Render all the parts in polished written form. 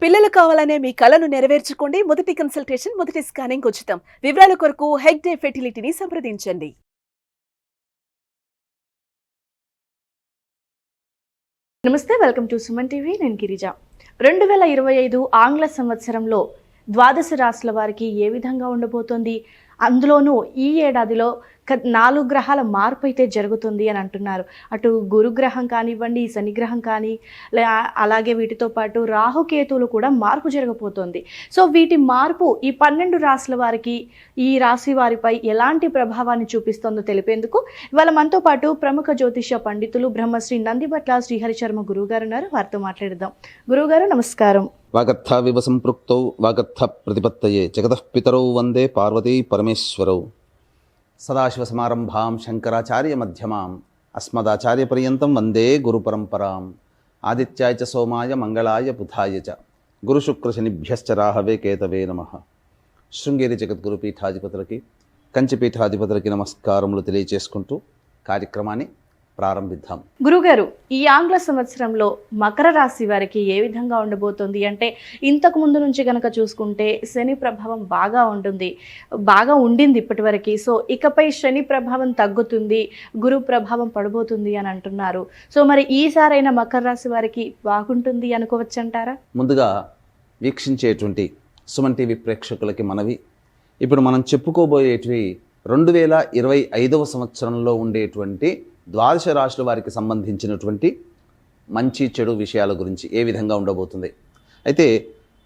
పిల్లలు కావాలనే మీ కలను నెరవేర్చుకోండి. మొదటి కన్సల్టేషన్, మొదటి స్కానింగ్ ఉచితం. వివరాల కొరకు హెగ్డే ఫెర్టిలిటీని సంప్రదించండి. నమస్తే, వెల్కమ్ టు సుమన్ టీవీ. నేను గిరిజ. 2025 ఆంగ్ల సంవత్సరంలో ద్వాదశ రాశుల వారికి ఏ విధంగా ఉండబోతోంది? అందులోనూ ఈ ఏడాదిలో 4 గ్రహాల మార్పు అయితే జరుగుతుంది అని అంటున్నారు. అటు గురుగ్రహం కానివ్వండి, శనిగ్రహం కానీ, అలాగే వీటితో పాటు రాహుకేతువులు కూడా మార్పు జరగబోతోంది. సో వీటి మార్పు ఈ 12 రాశుల వారికి, ఈ రాశి వారిపై ఎలాంటి ప్రభావాన్ని చూపిస్తుందో తెలిపేందుకు ఇవాళ మనతో పాటు ప్రముఖ జ్యోతిష పండితులు బ్రహ్మశ్రీ నందిబట్ల శ్రీహరి శర్మ గురువుగారు ఉన్నారు. వారితో మాట్లాడదాం. గురువుగారు నమస్కారం. వాగర్థావివ సంపృక్తౌ వాగర్థ ప్రతిపత్తయే జగతః పితరౌ వందే పార్వతీ పరమేశ్వరౌ. సదాశివసమారంభాం శంకరాచార్య మధ్యమాం అస్మదాచార్య పర్యంతం వందే గురు పరంపరాం. ఆదిత్యాయ చ సోమాయ మంగళాయ బుధాయ చ గురుశుక్రశనిభ్యశ్చ రాహవే కేతవే నమః. శృంగేరి జగద్గురు పీఠాధిపతులకి, కంచిపీఠాధిపతులకి నమస్కారములు తెలియచేసుకుంటూ కార్యక్రమాన్ని ప్రారంభిద్దాం. గురుగారు, ఈ ఆంగ్ల సంవత్సరంలో మకర రాశి వారికి ఏ విధంగా ఉండబోతుంది అంటే, ఇంతకు ముందు నుంచి కనుక చూసుకుంటే శని ప్రభావం బాగా ఉండింది ఇప్పటి వరకు. సో ఇకపై శని ప్రభావం తగ్గుతుంది, గురు ప్రభావం పడబోతుంది అని అంటున్నారు. సో మరి ఈసారైనా మకర రాశి వారికి బాగుంటుంది అనుకోవచ్చంటారా? ముందుగా వీక్షించేటువంటి సుమన్ టీవీ ప్రేక్షకులకి మనవి, ఇప్పుడు మనం చెప్పుకోబోయేటివి 2025 సంవత్సరంలో ఉండేటువంటి ద్వాదశ రాశుల వారికి సంబంధించినటువంటి మంచి చెడు విషయాల గురించి ఏ విధంగా ఉండబోతుంది. అయితే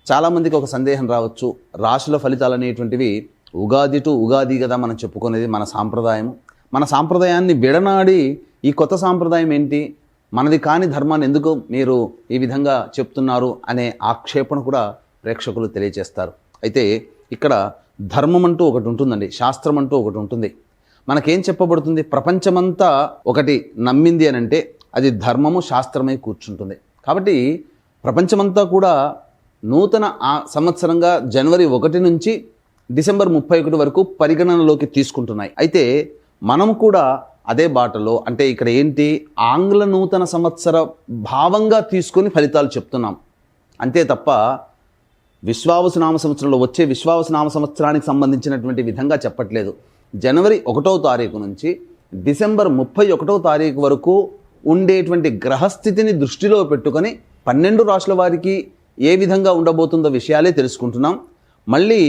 చాలామందికి ఒక సందేహం రావచ్చు, రాశుల ఫలితాలు అనేటువంటివి ఉగాది టు ఉగాది కదా మనం చెప్పుకునేది, మన సాంప్రదాయం. మన సాంప్రదాయాన్ని విడనాడి ఈ కొత్త సాంప్రదాయం ఏంటి, మనది కాని ధర్మాన్ని ఎందుకు మీరు ఈ విధంగా చెప్తున్నారు అనే ఆక్షేపణ కూడా ప్రేక్షకులు తెలియజేస్తారు. అయితే ఇక్కడ ధర్మం అంటూ ఒకటి ఉంటుందండి, శాస్త్రం అంటూ ఒకటి ఉంటుంది. మనకేం చెప్పబడుతుంది? ప్రపంచమంతా ఒకటి నమ్మింది అని అంటే అది ధర్మము, శాస్త్రమై కూర్చుంటుంది. కాబట్టి ప్రపంచమంతా కూడా నూతన సంవత్సరంగా జనవరి 1 నుంచి డిసెంబర్ 31 వరకు పరిగణనలోకి తీసుకుంటున్నాయి. అయితే మనం కూడా అదే బాటలో, అంటే ఇక్కడ ఏంటి, ఆంగ్ల నూతన సంవత్సర భావంగా తీసుకొని ఫలితాలు చెప్తున్నాం అంతే తప్ప విశ్వావసు నామ సంవత్సరంలో వచ్చే విశ్వావసు నామ సంవత్సరానికి సంబంధించినటువంటి విధంగా చెప్పట్లేదు. జనవరి 1వ తారీఖు నుంచి డిసెంబర్ 31వ తారీఖు వరకు ఉండేటువంటి గ్రహస్థితిని దృష్టిలో పెట్టుకొని 12 రాశుల వారికి ఏ విధంగా ఉండబోతుందో విషయాలే తెలుసుకుంటున్నాం. మళ్ళీ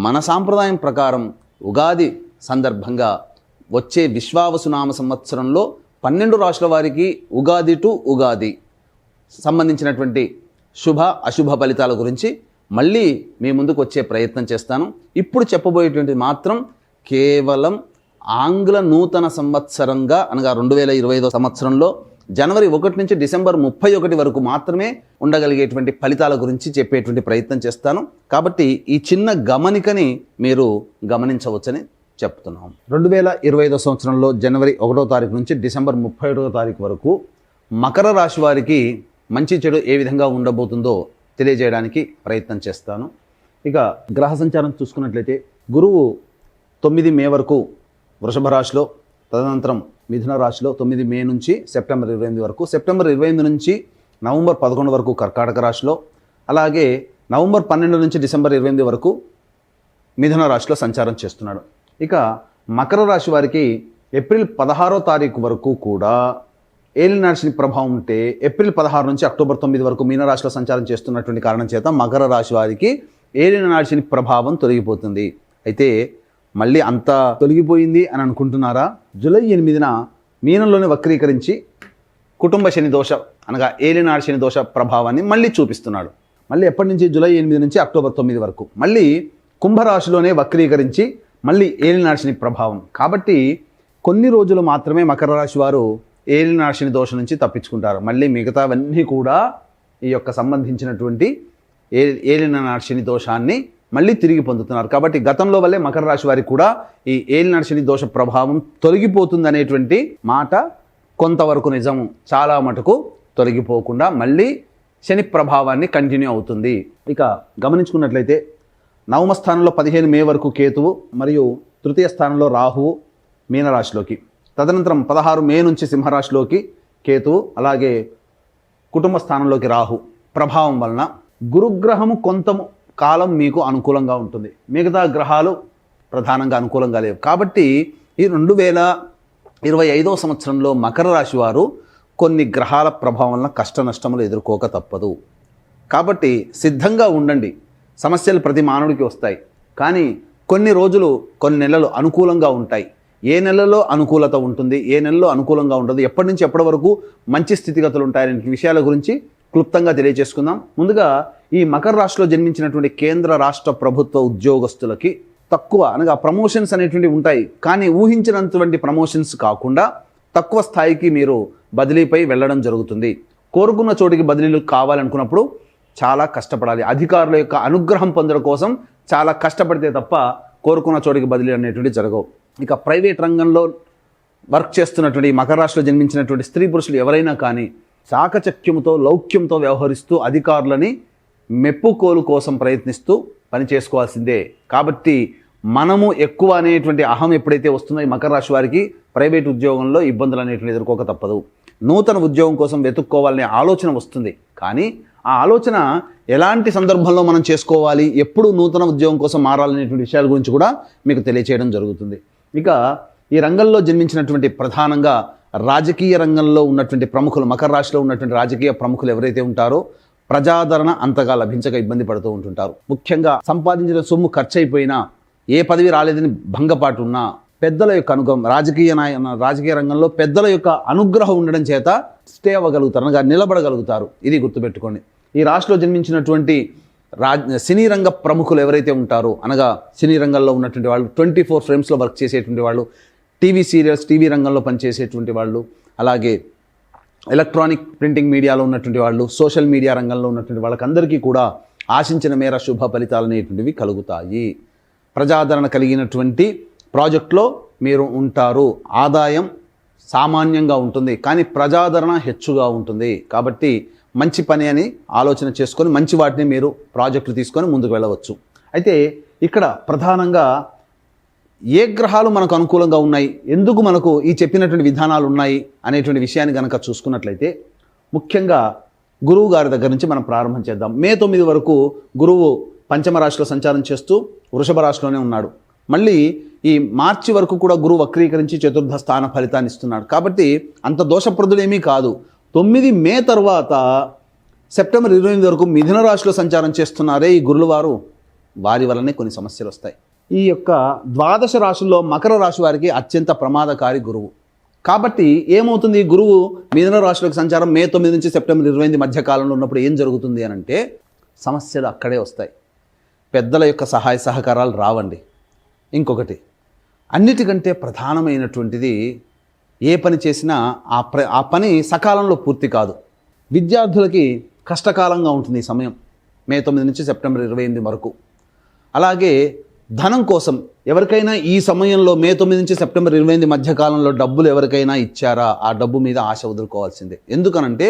మన సాంప్రదాయం ప్రకారం ఉగాది సందర్భంగా వచ్చే విశ్వావసునామ సంవత్సరంలో 12 రాశుల వారికి ఉగాది టు ఉగాది సంబంధించినటువంటి శుభ అశుభ ఫలితాల గురించి మళ్ళీ మీ ముందుకు వచ్చే ప్రయత్నం చేస్తాను. ఇప్పుడు చెప్పబోయేటువంటి మాత్రం కేవలం ఆంగ్ల నూతన సంవత్సరంగా అనగా 2025 సంవత్సరంలో జనవరి 1 నుంచి డిసెంబర్ 31 వరకు మాత్రమే ఉండగలిగేటువంటి ఫలితాల గురించి చెప్పేటువంటి ప్రయత్నం చేస్తాను. కాబట్టి ఈ చిన్న గమనికని మీరు గమనించవచ్చని చెప్తున్నాం. 2025 సంవత్సరంలో జనవరి 1వ తారీఖు నుంచి డిసెంబర్ 31వ తారీఖు వరకు మకర రాశి వారికి మంచి చెడు ఏ విధంగా ఉండబోతుందో తెలియజేయడానికి ప్రయత్నం చేస్తాను. ఇక గ్రహ సంచారం చూసుకున్నట్లయితే గురువు 9 మే వరకు వృషభ రాశిలో, తదనంతరం మిథున రాశిలో 9 మే నుంచి సెప్టెంబర్ 28 వరకు, సెప్టెంబర్ 28 నుంచి నవంబర్ 11 వరకు కర్కాటక రాశిలో, అలాగే నవంబర్ 12 నుంచి డిసెంబర్ 28 వరకు మిథున రాశిలో సంచారం చేస్తున్నాడు. ఇక మకర రాశి వారికి ఏప్రిల్ 16వ తారీఖు వరకు కూడా ఏలినాటి శని ప్రభావం ఉంటే, ఏప్రిల్ 16 నుంచి అక్టోబర్ 9 వరకు మీనరాశిలో సంచారం చేస్తున్నటువంటి కారణం చేత మకర రాశి వారికి ఏలినాటి శని ప్రభావం తొలగిపోతుంది. అయితే మళ్ళీ అంతా తొలగిపోయింది అని అనుకుంటున్నారా? జూలై 8న మీనంలోనే వక్రీకరించి కుటుంబ శని దోష అనగా ఏలినాటి శని దోష ప్రభావాన్ని మళ్ళీ చూపిస్తున్నాడు. మళ్ళీ ఎప్పటి నుంచి? జూలై 8 నుంచి అక్టోబర్ 9 వరకు మళ్ళీ కుంభరాశిలోనే వక్రీకరించి మళ్ళీ ఏలినాటి శని ప్రభావం. కాబట్టి కొన్ని రోజులు మాత్రమే మకర రాశి వారు ఏలినాటి శని దోషం నుంచి తప్పించుకుంటారు. మళ్ళీ మిగతావన్నీ కూడా ఈ యొక్క సంబంధించినటువంటి ఏలినాటి శని దోషాన్ని మళ్ళీ తిరిగి పొందుతున్నారు. కాబట్టి గతంలో వల్లే మకర రాశి వారికి కూడా ఈ ఏలినాటి శని దోష ప్రభావం తొలగిపోతుంది అనేటువంటి మాట కొంతవరకు నిజము, చాలా మటుకు తొలగిపోకుండా మళ్ళీ శని ప్రభావాన్ని కంటిన్యూ అవుతుంది. ఇక గమనించుకున్నట్లయితే నవమ స్థానంలో 15 మే వరకు కేతువు మరియు తృతీయ స్థానంలో రాహువు మీనరాశిలోకి, తదనంతరం 16 మే నుంచి సింహరాశిలోకి కేతువు, అలాగే కుటుంబ స్థానంలోకి రాహు ప్రభావం వలన గురుగ్రహము కొంత కాలం మీకు అనుకూలంగా ఉంటుంది, మిగతా గ్రహాలు ప్రధానంగా అనుకూలంగా లేవు. కాబట్టి ఈ 2025వ సంవత్సరంలో మకర రాశి వారు కొన్ని గ్రహాల ప్రభావం వలన కష్ట నష్టములు ఎదుర్కోక తప్పదు. కాబట్టి సిద్ధంగా ఉండండి. సమస్యలు ప్రతి మానవుడికి వస్తాయి, కానీ కొన్ని రోజులు కొన్ని నెలలు అనుకూలంగా ఉంటాయి. ఏ నెలలో అనుకూలత ఉంటుంది, ఏ నెలలో అనుకూలంగా ఉండదు, ఎప్పటి నుంచి ఎప్పటి వరకు మంచి స్థితిగతులు ఉంటాయనే విషయాల గురించి క్లుప్తంగా తెలియజేసుకుందాం. ముందుగా ఈ మకర రాశిలో జన్మించినటువంటి కేంద్ర రాష్ట్ర ప్రభుత్వ ఉద్యోగస్తులకి తక్కువ అనగా ప్రమోషన్స్ అనేటువంటివి ఉంటాయి, కానీ ఊహించినటువంటి ప్రమోషన్స్ కాకుండా తక్కువ స్థాయికి మీరు బదిలీపై వెళ్ళడం జరుగుతుంది. కోరుకున్న చోటికి బదిలీలు కావాలనుకున్నప్పుడు చాలా కష్టపడాలి. అధికారుల యొక్క అనుగ్రహం పొందడం కోసం చాలా కష్టపడితే తప్ప కోరుకున్న చోటికి బదిలీ అనేటువంటి జరగవు. ఇక ప్రైవేట్ రంగంలో వర్క్ చేస్తున్నటువంటి మకర రాశిలో జన్మించినటువంటి స్త్రీ పురుషులు ఎవరైనా కానీ చాకచక్యంతో లౌక్యంతో వ్యవహరిస్తూ అధికారులని మెప్పుకోలు కోసం ప్రయత్నిస్తూ పని చేసుకోవాల్సిందే. కాబట్టి మనము ఎక్కువ అనేటువంటి అహం ఎప్పుడైతే వస్తుందో ఈ మకర రాశి వారికి ప్రైవేట్ ఉద్యోగంలో ఇబ్బందులు అనేటువంటి ఎదుర్కోక తప్పదు. నూతన ఉద్యోగం కోసం వెతుక్కోవాలనే ఆలోచన వస్తుంది, కానీ ఆ ఆలోచన ఎలాంటి సందర్భంలో మనం చేసుకోవాలి, ఎప్పుడు నూతన ఉద్యోగం కోసం మారాలనేటువంటి విషయాల గురించి కూడా మీకు తెలియచేయడం జరుగుతుంది. ఇక ఈ రంగంలో జన్మించినటువంటి ప్రధానంగా రాజకీయ రంగంలో ఉన్నటువంటి ప్రముఖులు, మకర రాశిలో ఉన్నటువంటి రాజకీయ ప్రముఖులు ఎవరైతే ఉంటారో ప్రజాదరణ అంతగా లభించక ఇబ్బంది పడుతూ ఉంటుంటారు. ముఖ్యంగా సంపాదించిన సొమ్ము ఖర్చు అయిపోయినా, ఏ పదవి రాలేదని భంగపాటు ఉన్నా పెద్దల యొక్క అనుగ్రహం, రాజకీయ రంగంలో పెద్దల యొక్క అనుగ్రహం ఉండడం చేత స్టే అవ్వగలుగుతారు, అనగా నిలబడగలుగుతారు. ఇది గుర్తుపెట్టుకోండి. ఈ రాశిలో జన్మించినటువంటి సినీ రంగ ప్రముఖులు ఎవరైతే ఉంటారో, అనగా సినీ రంగంలో ఉన్నటువంటి వాళ్ళు, 24 ఫ్రేమ్స్లో వర్క్ చేసేటువంటి వాళ్ళు, టీవీ సీరియల్స్, టీవీ రంగంలో పనిచేసేటువంటి వాళ్ళు, అలాగే ఎలక్ట్రానిక్ ప్రింటింగ్ మీడియాలో ఉన్నటువంటి వాళ్ళు, సోషల్ మీడియా రంగంలో ఉన్నటువంటి వాళ్ళకందరికీ కూడా ఆశించిన మేర శుభ ఫలితాలు అనేటువంటివి కలుగుతాయి. ప్రజాదరణ కలిగినటువంటి ప్రాజెక్టులో మీరు ఉంటారు. ఆదాయం సామాన్యంగా ఉంటుంది, కానీ ప్రజాదరణ హెచ్చుగా ఉంటుంది. కాబట్టి మంచి పని అని ఆలోచన చేసుకొని మంచి వాటిని మీరు ప్రాజెక్టులు తీసుకొని ముందుకు వెళ్ళవచ్చు. అయితే ఇక్కడ ప్రధానంగా ఏ గ్రహాలు మనకు అనుకూలంగా ఉన్నాయి, ఎందుకు మనకు ఈ చెప్పినటువంటి విధానాలు ఉన్నాయి అనేటువంటి విషయాన్ని కనుక చూసుకున్నట్లయితే, ముఖ్యంగా గురువు గారి దగ్గర నుంచి మనం ప్రారంభం చేద్దాం. మే 9 వరకు గురువు పంచమ రాశిలో సంచారం చేస్తూ వృషభ రాశిలోనే ఉన్నాడు. మళ్ళీ ఈ మార్చి వరకు కూడా గురువు వక్రీకరించి చతుర్థ స్థాన ఫలితాన్ని ఇస్తున్నాడు. కాబట్టి అంత దోషప్రదుడేమీ కాదు. 9 మే తర్వాత సెప్టెంబర్ 28 వరకు మిథున రాశిలో సంచారం చేస్తున్నారే ఈ గురువుల వారు, వారి వల్లనే కొన్ని సమస్యలు వస్తాయి. ఈ యొక్క ద్వాదశ రాశుల్లో మకర రాశి వారికి అత్యంత ప్రమాదకారి గురువు. కాబట్టి ఏమవుతుంది, గురువు మిథున రాశిలోకి సంచారం మే 9 నుంచి సెప్టెంబర్ 28 మధ్య కాలంలో ఉన్నప్పుడు ఏం జరుగుతుంది అని అంటే, సమస్యలు అక్కడే వస్తాయి. పెద్దల యొక్క సహాయ సహకారాలు రావండి. ఇంకొకటి, అన్నిటికంటే ప్రధానమైనటువంటిది, ఏ పని చేసినా ఆ పని సకాలంలో పూర్తి కాదు. విద్యార్థులకి కష్టకాలంగా ఉంటుంది ఈ సమయం, మే 9 నుంచి సెప్టెంబర్ 28 వరకు. అలాగే ధనం కోసం ఎవరికైనా ఈ సమయంలో మే 9 నుంచి సెప్టెంబర్ 28 మధ్య కాలంలో డబ్బులు ఎవరికైనా ఇచ్చారా, ఆ డబ్బు మీద ఆశ వదులుకోవాల్సిందే. ఎందుకనంటే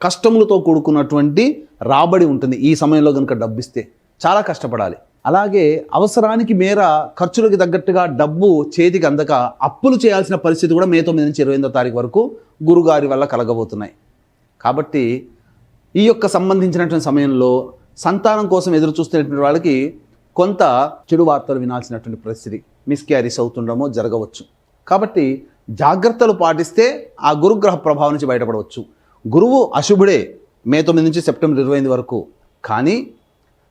కష్టములతో కూడుకున్నటువంటి రాబడి ఉంటుంది. ఈ సమయంలో కనుక డబ్బు ఇస్తే చాలా కష్టపడాలి. అలాగే అవసరానికి మేర ఖర్చులకు తగ్గట్టుగా డబ్బు చేతికి అందక అప్పులు చేయాల్సిన పరిస్థితి కూడా మే 9 నుంచి 28వ తారీఖు వరకు గురుగారి వల్ల కలగబోతున్నాయి. కాబట్టి ఈ యొక్క సంబంధించినటువంటి సమయంలో సంతానం కోసం ఎదురు చూస్తున్నటువంటి వాళ్ళకి కొంత చెడు వార్తలు వినాల్సినటువంటి పరిస్థితి, మిస్క్యారీస్ అవుతుండమో జరగవచ్చు. కాబట్టి జాగ్రత్తలు పాటిస్తే ఆ గురుగ్రహ ప్రభావం నుంచి బయటపడవచ్చు. గురువు అశుభుడే మే 9 నుంచి సెప్టెంబర్ 28 వరకు, కానీ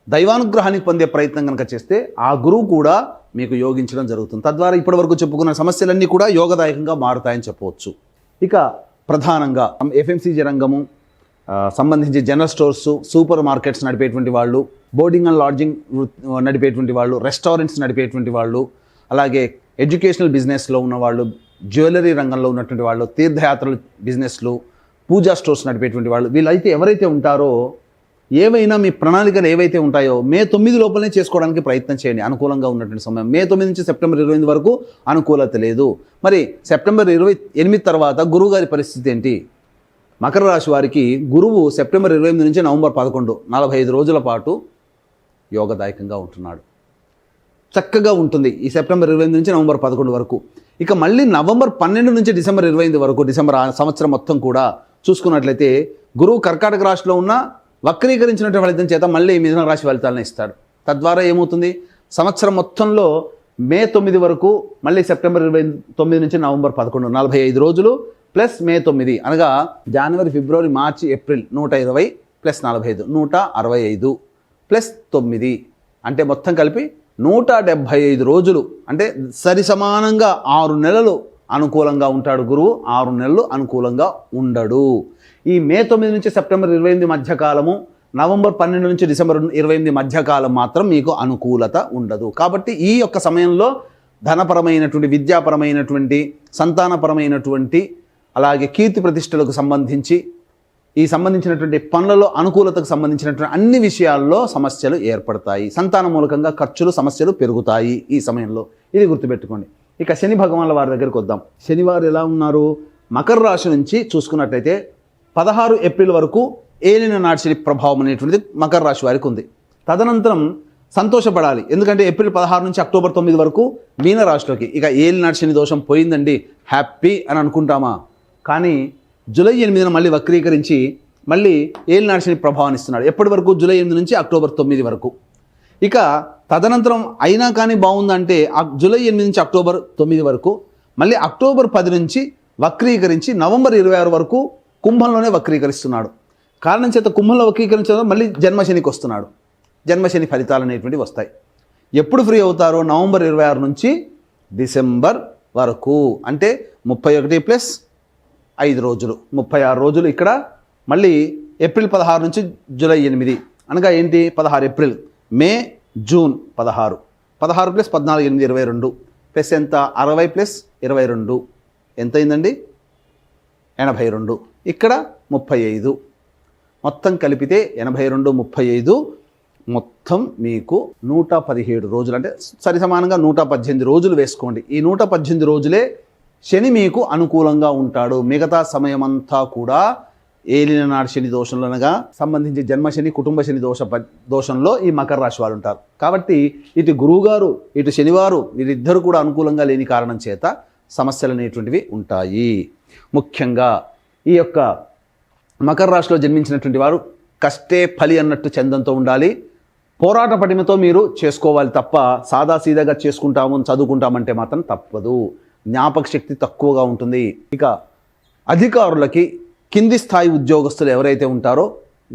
దైవానుగ్రహానికి పొందే ప్రయత్నం కనుక చేస్తే ఆ గురువు కూడా మీకు యోగించడం జరుగుతుంది. తద్వారా ఇప్పటి వరకు చెప్పుకున్న సమస్యలన్నీ కూడా యోగదాయకంగా మారుతాయని చెప్పవచ్చు. ఇక ప్రధానంగా ఎఫ్ఎంసీజీ రంగము సంబంధించి జనరల్ స్టోర్స్, సూపర్ మార్కెట్స్ నడిపేటువంటి వాళ్ళు, బోర్డింగ్ అండ్ లాడ్జింగ్ నడిపేటువంటి వాళ్ళు, రెస్టారెంట్స్ నడిపేటువంటి వాళ్ళు, అలాగే ఎడ్యుకేషనల్ బిజినెస్లో ఉన్నవాళ్ళు, జ్యువెలరీ రంగంలో ఉన్నటువంటి వాళ్ళు, తీర్థయాత్రలు బిజినెస్లు, పూజా స్టోర్స్ నడిపేటువంటి వాళ్ళు, వీళ్ళైతే ఎవరైతే ఉంటారో ఏవైనా మీ ప్రణాళికలు ఏవైతే ఉంటాయో మే 9 లోపలనే చేసుకోవడానికి ప్రయత్నం చేయండి. అనుకూలంగా ఉన్నటువంటి సమయం మే 9 నుంచి సెప్టెంబర్ 28 వరకు అనుకూలత లేదు. మరి సెప్టెంబర్ 28 తర్వాత గురువు గారి పరిస్థితి ఏంటి? మకర రాశి వారికి గురువు సెప్టెంబర్ 28 నుంచి నవంబర్ 11 45 రోజుల పాటు యోగదాయకంగా ఉంటున్నాడు. చక్కగా ఉంటుంది ఈ సెప్టెంబర్ 28 నుంచి నవంబర్ 11 వరకు. ఇక మళ్ళీ నవంబర్ 12 నుంచి డిసెంబర్ 28 వరకు, డిసెంబర్ సంవత్సరం మొత్తం కూడా చూసుకున్నట్లయితే గురువు కర్కాటక రాశిలో ఉన్న వక్రీకరించినటువంటి ఫలితం చేత మళ్ళీ మిథున రాశి ఫలితాలను ఇస్తాడు. తద్వారా ఏమవుతుంది, సంవత్సరం మొత్తంలో మే 9 వరకు, మళ్ళీ సెప్టెంబర్ 29 నుంచి నవంబర్ 11, 45 రోజులు ప్లస్ మే 9 అనగా జనవరి, ఫిబ్రవరి, మార్చి, ఏప్రిల్ 120 ప్లస్ 45 165 ప్లస్ 9 అంటే మొత్తం కలిపి 175 రోజులు. అంటే సరి సమానంగా 6 నెలలు అనుకూలంగా ఉంటాడు గురువు, 6 నెలలు అనుకూలంగా ఉండడు. ఈ మే 9 నుంచి సెప్టెంబర్ 28 మధ్యకాలము, నవంబర్ 12 నుంచి డిసెంబర్ 28 మధ్యకాలం మాత్రం మీకు అనుకూలత ఉండదు. కాబట్టి ఈ యొక్క సమయంలో ధనపరమైనటువంటి, విద్యాపరమైనటువంటి, సంతానపరమైనటువంటి, అలాగే కీర్తి ప్రతిష్టలకు సంబంధించి ఈ సంబంధించినటువంటి పనులలో అనుకూలతకు సంబంధించినటువంటి అన్ని విషయాల్లో సమస్యలు ఏర్పడతాయి. సంతాన మూలకంగా ఖర్చులు, సమస్యలు పెరుగుతాయి ఈ సమయంలో. ఇది గుర్తుపెట్టుకోండి. ఇక శని భగవాన్ల వారి దగ్గరికి వద్దాం. శనివారు ఎలా ఉన్నారు? మకర రాశి నుంచి చూసుకున్నట్లయితే 16 ఏప్రిల్ వరకు ఏలిన నాటి శని ప్రభావం అనేటువంటిది మకర రాశి వారికి ఉంది. తదనంతరం సంతోషపడాలి, ఎందుకంటే ఏప్రిల్ 16 నుంచి అక్టోబర్ 9 వరకు మీన రాశిలోకి. ఇక ఏలిన నాటి శని దోషం పోయిందండి, హ్యాపీ అని అనుకుంటామా? కానీ జూలై 8న మళ్ళీ వక్రీకరించి మళ్ళీ ఏలినాటి శని ప్రభావాన్ని ఇస్తున్నాడు. ఎప్పటి వరకు? జూలై 8 నుంచి అక్టోబర్ 9 వరకు. ఇక తదనంతరం అయినా కానీ బాగుందంటే జూలై 8 నుంచి అక్టోబర్ 9 వరకు, మళ్ళీ అక్టోబర్ 10 నుంచి వక్రీకరించి నవంబర్ 26 వరకు కుంభంలోనే వక్రీకరిస్తున్నాడు. కారణం చేత కుంభంలో వక్రీకరించడం మళ్ళీ జన్మశనికి వస్తున్నాడు. జన్మశని ఫలితాలు అనేటువంటివి వస్తాయి. ఎప్పుడు ఫ్రీ అవుతారో? నవంబర్ 26 నుంచి డిసెంబర్ వరకు. అంటే 31 ప్లస్ 5 రోజులు, 36 రోజులు. ఇక్కడ మళ్ళీ ఏప్రిల్ 16 నుంచి జూలై 8 అనగా ఏంటి? 16 ఏప్రిల్, మే, జూన్ 16 ప్లస్ 14 8 22 ప్లస్ ఎంత? 60 ప్లస్ 22 ఎంత అయిందండి? 82. ఇక్కడ 35, మొత్తం కలిపితే 82 35 మొత్తం మీకు 117 రోజులు. అంటే సరి సమానంగా 118 రోజులు వేసుకోండి. ఈ 118 రోజులే శని మీకు అనుకూలంగా ఉంటాడు. మిగతా సమయమంతా కూడా ఏలిన నాటి శని దోషంలోనగా సంబంధించి జన్మశని, కుటుంబ శని దోషంలో ఈ మకర రాశి వాళ్ళు ఉంటారు. కాబట్టి ఇటు గురువుగారు, ఇటు శనివారు వీరిద్దరు కూడా అనుకూలంగా లేని కారణం చేత సమస్యలు అనేటువంటివి ఉంటాయి. ముఖ్యంగా ఈ యొక్క మకర రాశిలో జన్మించినటువంటి వారు కష్టే ఫలి అన్నట్టు చందంతో ఉండాలి. పోరాట పటిమతో మీరు చేసుకోవాలి తప్ప సాదాసీదాగా చేసుకుంటాము, చదువుకుంటామంటే మాత్రం తప్పదు. జ్ఞాపక శక్తి తక్కువగా ఉంటుంది. ఇక అధికారులకి, కింది స్థాయి ఉద్యోగస్తులు ఎవరైతే ఉంటారో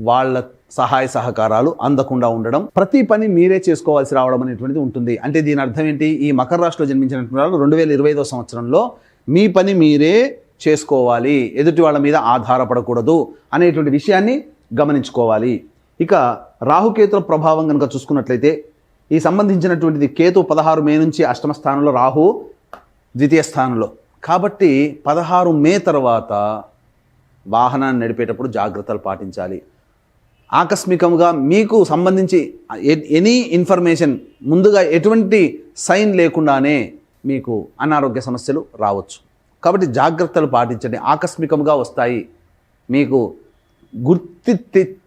వాళ్ళ సహాయ సహకారాలు అందకుండా ఉండడం, ప్రతి పని మీరే చేసుకోవాల్సి రావడం అనేటువంటిది ఉంటుంది. అంటే దీని అర్థం ఏంటి? ఈ మకర రాశిలో జన్మించినటువంటి వాళ్ళు 2025వ సంవత్సరంలో మీ పని మీరే చేసుకోవాలి, ఎదుటి వాళ్ళ మీద ఆధారపడకూడదు అనేటువంటి విషయాన్ని గమనించుకోవాలి. ఇక రాహుకేతుల ప్రభావం కనుక చూసుకున్నట్లయితే ఈ సంబంధించినటువంటిది కేతు 16 మే నుంచి అష్టమ స్థానంలో, రాహు ద్వితీయ స్థానంలో. కాబట్టి 16 మే తర్వాత వాహనాన్ని నడిపేటప్పుడు జాగ్రత్తలు పాటించాలి. ఆకస్మికంగా మీకు సంబంధించి ఎనీ ఇన్ఫర్మేషన్ ముందుగా ఎటువంటి సైన్ లేకుండానే మీకు అనారోగ్య సమస్యలు రావచ్చు. కాబట్టి జాగ్రత్తలు పాటించండి. ఆకస్మికంగా వస్తాయి, మీకు గుర్తి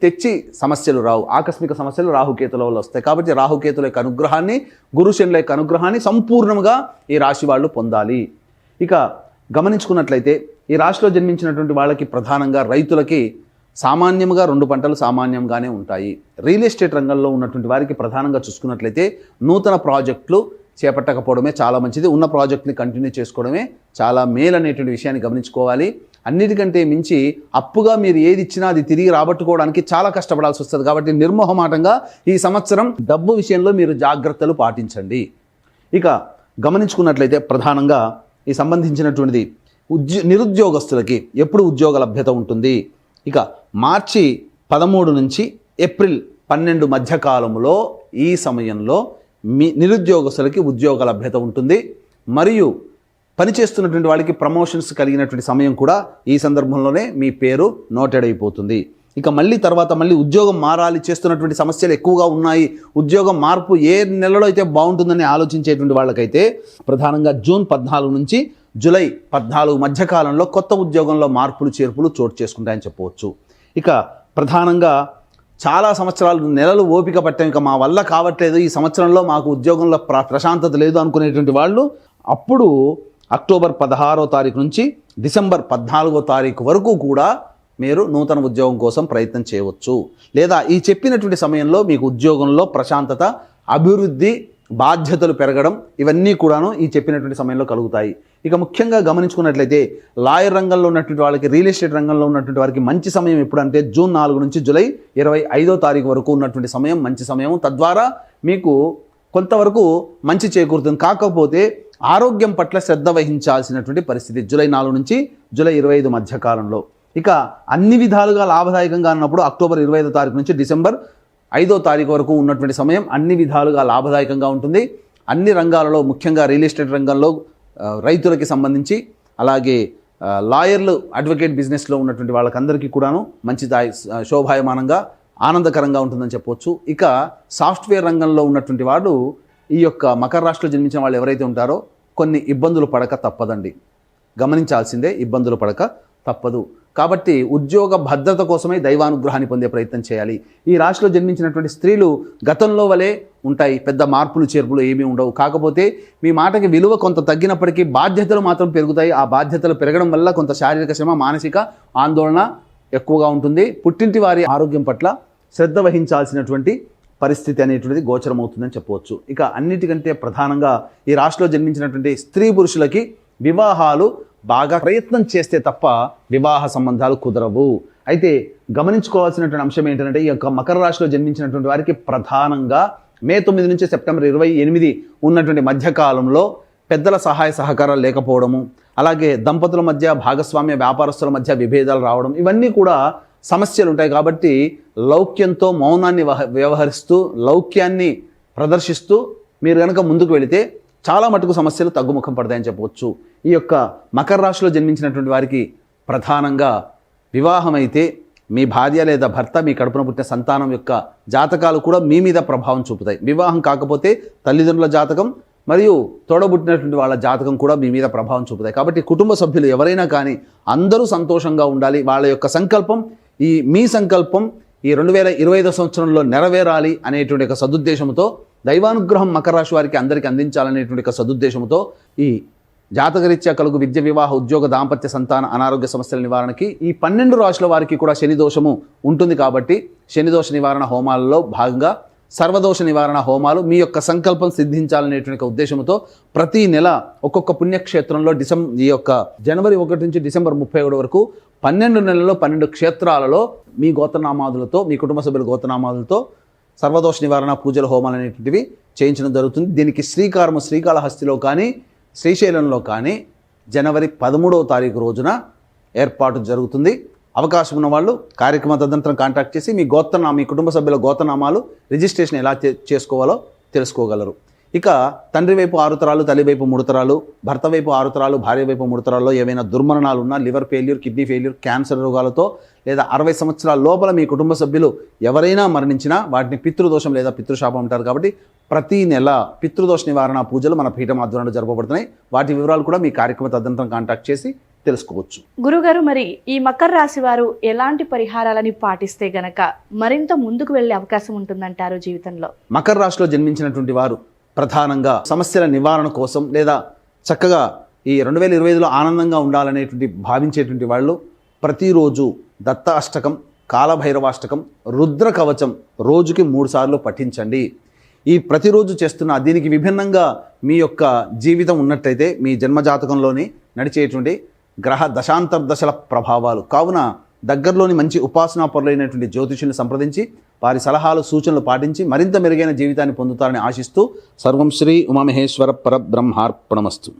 తెచ్చి సమస్యలు రావు. ఆకస్మిక సమస్యలు రాహుకేతుల వల్ల వస్తాయి. కాబట్టి రాహుకేతుల యొక్క అనుగ్రహాన్ని, గురుశనుల యొక్క అనుగ్రహాన్ని సంపూర్ణంగా ఈ రాశి వాళ్ళు పొందాలి. ఇక గమనించుకున్నట్లయితే ఈ రాశిలో జన్మించినటువంటి వాళ్ళకి ప్రధానంగా రైతులకి సామాన్యంగా 2 పంటలు సామాన్యంగానే ఉంటాయి. రియల్ ఎస్టేట్ రంగంలో ఉన్నటువంటి వారికి ప్రధానంగా చూసుకున్నట్లయితే నూతన ప్రాజెక్టులు చేపట్టకపోవడమే చాలా మంచిది. ఉన్న ప్రాజెక్ట్ని కంటిన్యూ చేసుకోవడమే చాలా మేలు అనేటువంటి విషయాన్ని గమనించుకోవాలి. అన్నిటికంటే మించి అప్పుగా మీరు ఏది ఇచ్చినా అది తిరిగి రాబట్టుకోవడానికి చాలా కష్టపడాల్సి వస్తుంది. కాబట్టి నిర్మోహమాటంగా ఈ సంవత్సరం డబ్బు విషయంలో మీరు జాగ్రత్తలు పాటించండి. ఇక గమనించుకున్నట్లయితే ప్రధానంగా ఈ సంబంధించినటువంటిది నిరుద్యోగస్తులకి ఎప్పుడు ఉద్యోగ లభ్యత ఉంటుంది? ఇక మార్చి 13 నుంచి ఏప్రిల్ 12 మధ్యకాలంలో ఈ సమయంలో మీ నిరుద్యోగస్తులకి ఉద్యోగ లభ్యత ఉంటుంది. మరియు పనిచేస్తున్నటువంటి వాళ్ళకి ప్రమోషన్స్ కలిగినటువంటి సమయం కూడా ఈ సందర్భంలోనే మీ పేరు నోటెడ్ అయిపోతుంది. ఇక మళ్ళీ తర్వాత మళ్ళీ ఉద్యోగం మారాలి, చేస్తున్నటువంటి సమస్యలు ఎక్కువగా ఉన్నాయి, ఉద్యోగం మార్పు ఏ నెలలో అయితే బాగుంటుందని ఆలోచించేటువంటి వాళ్ళకైతే ప్రధానంగా జూన్ 14 నుంచి జూలై 14 మధ్యకాలంలో కొత్త ఉద్యోగంలో మార్పులు చేర్పులు చోటు చేసుకుంటాయని చెప్పవచ్చు. ఇక ప్రధానంగా చాలా సంవత్సరాలు నెలలు ఓపిక పట్టాం, ఇక మా వల్ల కావట్లేదు, ఈ సంవత్సరంలో మాకు ఉద్యోగంలో ప్రశాంతత లేదు అనుకునేటువంటి వాళ్ళు అప్పుడు అక్టోబర్ 16వ తారీఖు నుంచి డిసెంబర్ 14వ తారీఖు వరకు కూడా మీరు నూతన ఉద్యోగం కోసం ప్రయత్నం చేయవచ్చు. లేదా ఈ చెప్పినటువంటి సమయంలో మీకు ఉద్యోగంలో ప్రశాంతత, అభివృద్ధి, బాధ్యతలు పెరగడం ఇవన్నీ కూడాను ఈ చెప్పినటువంటి సమయంలో కలుగుతాయి. ఇక ముఖ్యంగా గమనించుకున్నట్లయితే లాయర్ రంగంలో ఉన్నటువంటి వాళ్ళకి, రియల్ ఎస్టేట్ రంగంలో ఉన్నటువంటి వారికి మంచి సమయం ఎప్పుడంటే జూన్ 4 నుంచి జూలై 25వ తారీఖు వరకు ఉన్నటువంటి సమయం మంచి సమయం. తద్వారా మీకు కొంతవరకు మంచి చేకూరుతుంది. కాకపోతే ఆరోగ్యం పట్ల శ్రద్ధ వహించాల్సినటువంటి పరిస్థితి జూలై 4 నుంచి జూలై 25 మధ్య కాలంలో. ఇక అన్ని విధాలుగా లాభదాయకంగా ఉన్నప్పుడు అక్టోబర్ 25వ తారీఖు నుంచి డిసెంబర్ 5వ తారీఖు వరకు ఉన్నటువంటి సమయం అన్ని విధాలుగా లాభదాయకంగా ఉంటుంది. అన్ని రంగాలలో, ముఖ్యంగా రియల్ ఎస్టేట్ రంగంలో రైతులకి సంబంధించి, అలాగే లాయర్లు, అడ్వకేట్ బిజినెస్లో ఉన్నటువంటి వాళ్ళకందరికీ కూడాను మంచి శోభాయమానంగా ఆనందకరంగా ఉంటుందని చెప్పవచ్చు. ఇక సాఫ్ట్వేర్ రంగంలో ఉన్నటువంటి వాళ్ళు, ఈ యొక్క మకర రాశిలో జన్మించిన వాళ్ళు ఎవరైతే ఉంటారో కొన్ని ఇబ్బందులు పడక తప్పదండి. గమనించాల్సిందే, ఇబ్బందులు పడక తప్పదు. కాబట్టి ఉద్యోగ భద్రత కోసమే దైవానుగ్రహాన్ని పొందే ప్రయత్నం చేయాలి. ఈ రాశిలో జన్మించినటువంటి స్త్రీలు గతంలో వలె ఉంటాయి, పెద్ద మార్పులు చేర్పులు ఏమీ ఉండవు. కాకపోతే మీ మాటకి విలువ కొంత తగ్గినప్పటికీ బాధ్యతలు మాత్రం పెరుగుతాయి. ఆ బాధ్యతలు పెరగడం వల్ల కొంత శారీరక శ్రమ, మానసిక ఆందోళన ఎక్కువగా ఉంటుంది. పుట్టింటి వారి ఆరోగ్యం పట్ల శ్రద్ధ వహించాల్సినటువంటి పరిస్థితి అనేటువంటిది గోచరమవుతుందని చెప్పవచ్చు. ఇక అన్నిటికంటే ప్రధానంగా ఈ రాశిలో జన్మించినటువంటి స్త్రీ పురుషులకి వివాహాలు బాగా ప్రయత్నం చేస్తే తప్ప వివాహ సంబంధాలు కుదరవు. అయితే గమనించుకోవాల్సినటువంటి అంశం ఏంటంటే, ఈ యొక్క మకర రాశిలో జన్మించినటువంటి వారికి ప్రధానంగా మే 9 నుంచి సెప్టెంబర్ 28 ఉన్నటువంటి మధ్యకాలంలో పెద్దల సహాయ సహకారాలు లేకపోవడము, అలాగే దంపతుల మధ్య, భాగస్వామ్య వ్యాపారస్తుల మధ్య విభేదాలు రావడం, ఇవన్నీ కూడా సమస్యలు ఉంటాయి. కాబట్టి లౌక్యంతో మౌనాన్ని వ్యవహరిస్తూ, లౌక్యాన్ని ప్రదర్శిస్తూ మీరు కనుక ముందుకు వెళితే చాలా మటుకు సమస్యలు తగ్గుముఖం పడతాయని చెప్పవచ్చు. ఈ యొక్క మకర రాశిలో జన్మించినటువంటి వారికి ప్రధానంగా వివాహమైతే మీ భార్య లేదా భర్త, మీ కడుపున పుట్టిన సంతానం యొక్క జాతకాలు కూడా మీ మీద ప్రభావం చూపుతాయి. వివాహం కాకపోతే తల్లిదండ్రుల జాతకం మరియు తోడబుట్టినటువంటి వాళ్ళ జాతకం కూడా మీ మీద ప్రభావం చూపుతాయి. కాబట్టి కుటుంబ సభ్యులు ఎవరైనా కానీ అందరూ సంతోషంగా ఉండాలి. వాళ్ళ యొక్క సంకల్పం, మీ సంకల్పం ఈ 2025 సంవత్సరంలో నెరవేరాలి అనేటువంటి ఒక సదుద్దేశంతో, దైవానుగ్రహం మకర రాశి వారికి అందరికీ అందించాలనేటువంటి ఒక సదుద్దేశంతో ఈ జాతకరీత్యా కలుగు విద్య, వివాహ, ఉద్యోగ, దాంపత్య, సంతాన, అనారోగ్య సమస్యల నివారణకి ఈ 12 రాశుల వారికి కూడా శని దోషము ఉంటుంది. కాబట్టి శని దోష నివారణ హోమాలలో భాగంగా సర్వదోష నివారణ హోమాలు మీ యొక్క సంకల్పం సిద్ధించాలనేటువంటి ఉద్దేశంతో ప్రతి నెల ఒక్కొక్క పుణ్యక్షేత్రంలో ఈ యొక్క జనవరి 1 నుంచి డిసెంబర్ 31 వరకు 12 నెలల్లో 12 క్షేత్రాలలో మీ గోత్రనామాదులతో, మీ కుటుంబ సభ్యుల గోత్రనామాదులతో సర్వదోష నివారణ పూజల హోమాలు అనేటువంటివి చేయించడం జరుగుతుంది. దీనికి శ్రీకాళహస్తిలో కానీ శ్రీశైలంలో కానీ జనవరి 13వ తారీఖు రోజున ఏర్పాటు జరుగుతుంది. అవకాశం ఉన్న వాళ్ళు కార్యక్రమ తదనంతరం కాంటాక్ట్ చేసి మీ కుటుంబ సభ్యుల గోత్రనామాలు రిజిస్ట్రేషన్ ఎలా చేసుకోవాలో తెలుసుకోగలరు. ఇక తండ్రి వైపు 6 తరాలు, తల్లి వైపు 3 తరాలు, భర్త వైపు 6 తరాలు, భార్య వైపు 3 తరాల్లో ఏవైనా దుర్మరణాలు ఉన్నా, liver failure, kidney failure, cancer రోగాలతో లేదా 60 సంవత్సరాల లోపల మీ కుటుంబ సభ్యులు ఎవరైనా మరణించినా వాటిని పితృదోషం లేదా పితృశాపం అంటారు. కాబట్టి ప్రతి నెల పితృదోష నివారణ పూజలు మన పీఠం ఆధ్వర్యంలో జరపబడుతున్నాయి. వాటి వివరాలు కూడా మీ కార్యక్రమ తదనంతరం కాంటాక్ట్ చేసి తెలుసుకోవచ్చు. గురుగారు, మరి ఈ మకర రాశి వారు ఎలాంటి పరిహారాలని పాటిస్తే గనక మరింత ముందుకు వెళ్ళే అవకాశం ఉంటుందంటారు జీవితంలో? మకర రాశిలో జన్మించినటువంటి వారు ప్రధానంగా సమస్యల నివారణ కోసం లేదా చక్కగా ఈ 2025లో ఆనందంగా ఉండాలనేటువంటి భావించేటువంటి వాళ్ళు ప్రతిరోజు దత్త అష్టకం, కాలభైరవాష్టకం, రుద్ర కవచం రోజుకి 3 సార్లు పఠించండి. ఈ ప్రతిరోజు చేస్తున్న దీనికి విభిన్నంగా మీ యొక్క జీవితం ఉన్నట్టయితే మీ జన్మజాతకంలోని నడిచేటువంటి గ్రహ దశాంతర్దశల ప్రభావాలు కావున దగ్గరలోని మంచి ఉపాసనా పరులైనటువంటి జ్యోతిషుని సంప్రదించి వారి సలహాలు, సూచనలు పాటించి మరింత మెరుగైన జీవితాన్ని పొందుతారని ఆశిస్తూ సర్వం శ్రీ ఉమామహేశ్వర పరబ్రహ్మార్పణమస్తు.